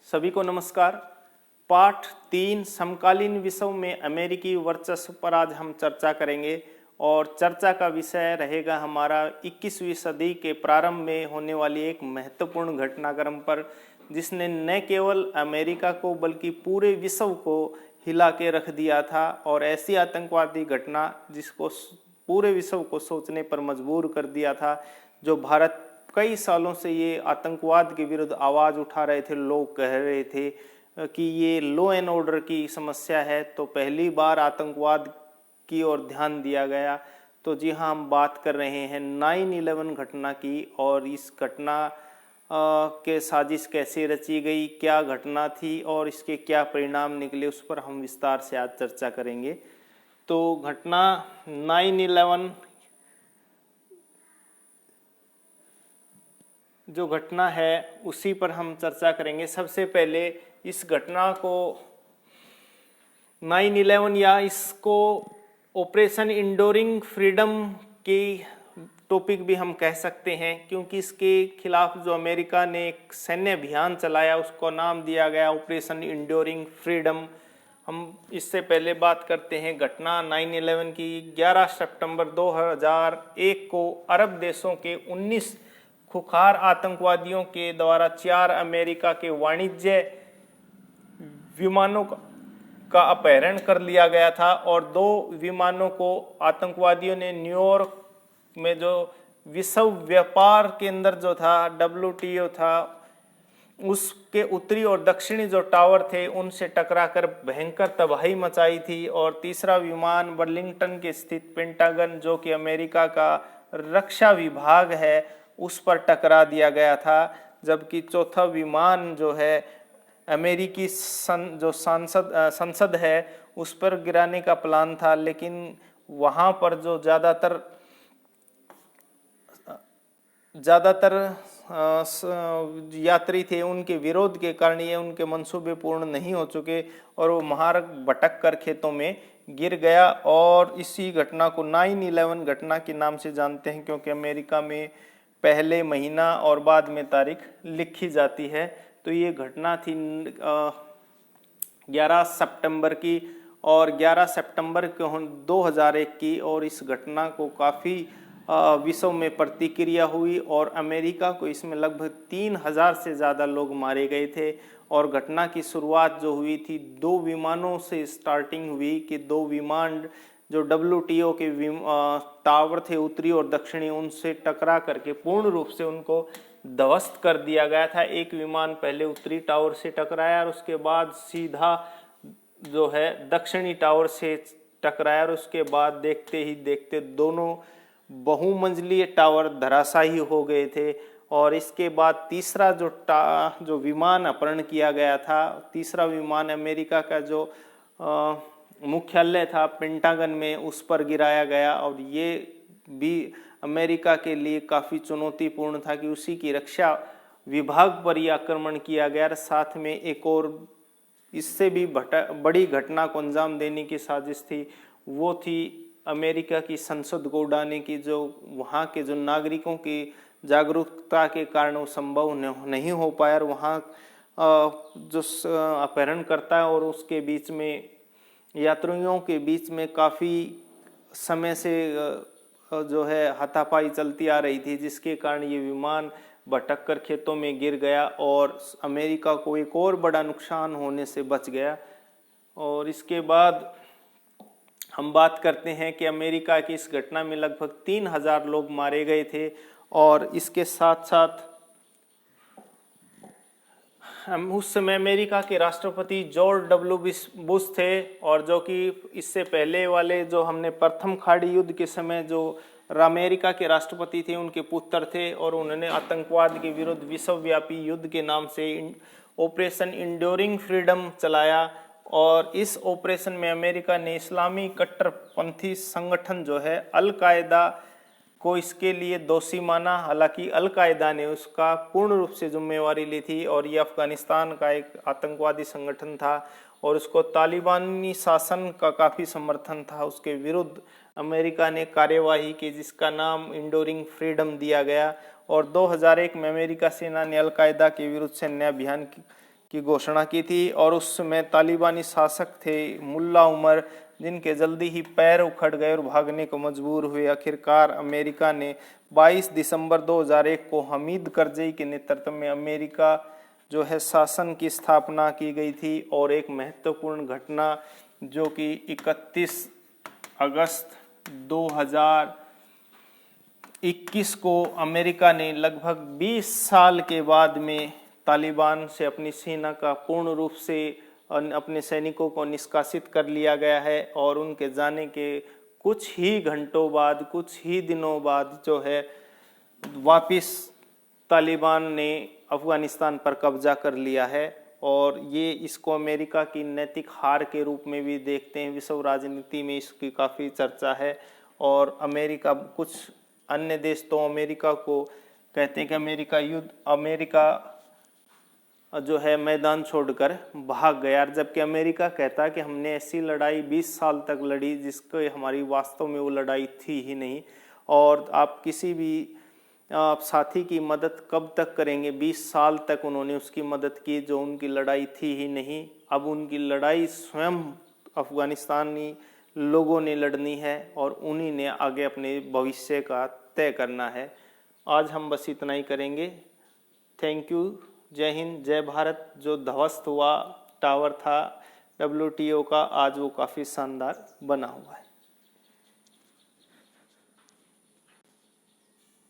सभी को नमस्कार। पाठ 3 समकालीन विषयों में अमेरिकी वर्चस्व पर आज हम चर्चा करेंगे और चर्चा का विषय रहेगा हमारा 21वीं सदी के प्रारंभ में होने वाली एक महत्वपूर्ण घटनाक्रम पर, जिसने न केवल अमेरिका को बल्कि पूरे विश्व को हिला के रख दिया था और ऐसी आतंकवादी घटना जिसको पूरे विश्व को सोचने पर मजबूर कर दिया था। जो भारत कई सालों से ये आतंकवाद के विरुद्ध आवाज़ उठा रहे थे, लोग कह रहे थे कि ये लॉ एंड ऑर्डर की समस्या है, तो पहली बार आतंकवाद की ओर ध्यान दिया गया। तो जी हाँ, हम बात कर रहे हैं 9/11 घटना की, और इस घटना के साजिश कैसे रची गई, क्या घटना थी और इसके क्या परिणाम निकले, उस पर हम विस्तार से आज चर्चा करेंगे। तो घटना 9/11 जो घटना है उसी पर हम चर्चा करेंगे। सबसे पहले इस घटना को 9/11 या इसको ऑपरेशन इंडोरिंग फ्रीडम की टॉपिक भी हम कह सकते हैं, क्योंकि इसके खिलाफ जो अमेरिका ने एक सैन्य अभियान चलाया उसको नाम दिया गया ऑपरेशन इंडोरिंग फ्रीडम। हम इससे पहले बात करते हैं घटना 9/11 की। 11 सितंबर 2001 को अरब देशों के 19 खुखार आतंकवादियों के द्वारा 4 अमेरिका के वाणिज्य विमानों का अपहरण कर लिया गया था, और 2 विमानों को आतंकवादियों ने न्यूयॉर्क में जो विश्व व्यापार केंद्र जो था WTO था, उसके उत्तरी और दक्षिणी जो टावर थे उनसे टकराकर भयंकर तबाही मचाई थी। और तीसरा विमान बर्लिंगटन के स्थित पेंटागन, जो कि अमेरिका का रक्षा विभाग है, उस पर टकरा दिया गया था। जबकि चौथा विमान जो है अमेरिकी संसद है उस पर गिराने का प्लान था, लेकिन वहाँ पर जो ज़्यादातर यात्री थे उनके विरोध के कारण ये उनके मंसूबे पूर्ण नहीं हो चुके और वो मार्ग भटक कर खेतों में गिर गया। और इसी घटना को 9/11 घटना के नाम से जानते हैं, क्योंकि अमेरिका में पहले महीना और बाद में तारीख लिखी जाती है। तो ये घटना थी 11 सितंबर की, और 11 सितंबर 2001 की। और इस घटना को काफ़ी विश्व में प्रतिक्रिया हुई और अमेरिका को इसमें लगभग 3000 से ज़्यादा लोग मारे गए थे। और घटना की शुरुआत जो हुई थी 2 विमानों से स्टार्टिंग हुई कि 2 विमान जो WTO के टावर थे उत्तरी और दक्षिणी, उनसे टकरा करके पूर्ण रूप से उनको ध्वस्त कर दिया गया था। एक विमान पहले उत्तरी टावर से टकराया और उसके बाद सीधा जो है दक्षिणी टावर से टकराया, और उसके बाद देखते ही देखते दोनों बहुमंजिलीय टावर धराशायी हो गए थे। और इसके बाद तीसरा जो विमान अपहरण किया गया था, तीसरा विमान अमेरिका का जो मुख्यालय था पेंटागन में, उस पर गिराया गया। और ये भी अमेरिका के लिए काफ़ी चुनौतीपूर्ण था कि उसी की रक्षा विभाग पर ही आक्रमण किया गया। साथ में एक और इससे भी बड़ी घटना को अंजाम देने की साजिश थी, वो थी अमेरिका की संसद को उड़ाने की, जो वहाँ के जो नागरिकों की जागरूकता के कारण वो संभव नहीं हो पाया। और वहाँ जो अपहरण करता है और उसके बीच में यात्रियों के बीच में काफ़ी समय से जो है हाथापाई चलती आ रही थी, जिसके कारण ये विमान भटक कर खेतों में गिर गया और अमेरिका को एक और बड़ा नुकसान होने से बच गया। और इसके बाद हम बात करते हैं कि अमेरिका की इस घटना में लगभग 3000 लोग मारे गए थे। और इसके साथ साथ उस समय अमेरिका के राष्ट्रपति जॉर्ज W बुश थे, और जो कि इससे पहले वाले जो हमने प्रथम खाड़ी युद्ध के समय जो अमेरिका के राष्ट्रपति थे उनके पुत्र थे, और उन्होंने आतंकवाद के विरुद्ध विश्वव्यापी युद्ध के नाम से ऑपरेशन इंडोरिंग फ्रीडम चलाया। और इस ऑपरेशन में अमेरिका ने इस्लामी कट्टरपंथी संगठन जो है अल कायदा को इसके लिए दोषी माना। हालांकि अल कायदा ने उसका पूर्ण रूप से जिम्मेवारी ली थी, और ये अफगानिस्तान का एक आतंकवादी संगठन था और उसको तालिबानी शासन का काफ़ी समर्थन था। उसके विरुद्ध अमेरिका ने कार्यवाही की, जिसका नाम इंडोरिंग फ्रीडम दिया गया। और 2001 में अमेरिका सेना ने अल कायदा के विरुद्ध सैन्य अभियान की घोषणा की थी। और उस समय तालिबानी शासक थे मुल्ला उमर, जिनके जल्दी ही पैर उखड़ गए और भागने को मजबूर हुए। आखिरकार अमेरिका ने 22 दिसंबर 2001 को हमीद करजई के नेतृत्व में अमेरिका जो है शासन की स्थापना की गई थी। और एक महत्वपूर्ण घटना जो कि 31 अगस्त 2021 को अमेरिका ने लगभग 20 साल के बाद में तालिबान से अपनी सेना का पूर्ण रूप से अपने सैनिकों को निष्कासित कर लिया गया है। और उनके जाने के कुछ ही घंटों बाद, कुछ ही दिनों बाद जो है वापिस तालिबान ने अफगानिस्तान पर कब्जा कर लिया है। और ये इसको अमेरिका की नैतिक हार के रूप में भी देखते हैं। विश्व राजनीति में इसकी काफ़ी चर्चा है। और अमेरिका, कुछ अन्य देश तो अमेरिका को कहते हैं कि अमेरिका जो है मैदान छोड़कर भाग गया, जबकि अमेरिका कहता है कि हमने ऐसी लड़ाई 20 साल तक लड़ी जिसको हमारी वास्तव में वो लड़ाई थी ही नहीं। और आप किसी भी आप साथी की मदद कब तक करेंगे? 20 साल तक उन्होंने उसकी मदद की जो उनकी लड़ाई थी ही नहीं। अब उनकी लड़ाई स्वयं अफगानिस्तानी लोगों ने लड़नी है और उन्हीं ने आगे अपने भविष्य का तय करना है। आज हम बस इतना ही करेंगे। Thank you. जय हिंद, जय भारत। जो ध्वस्त हुआ टावर था WTO का, आज वो काफ़ी शानदार बना हुआ है।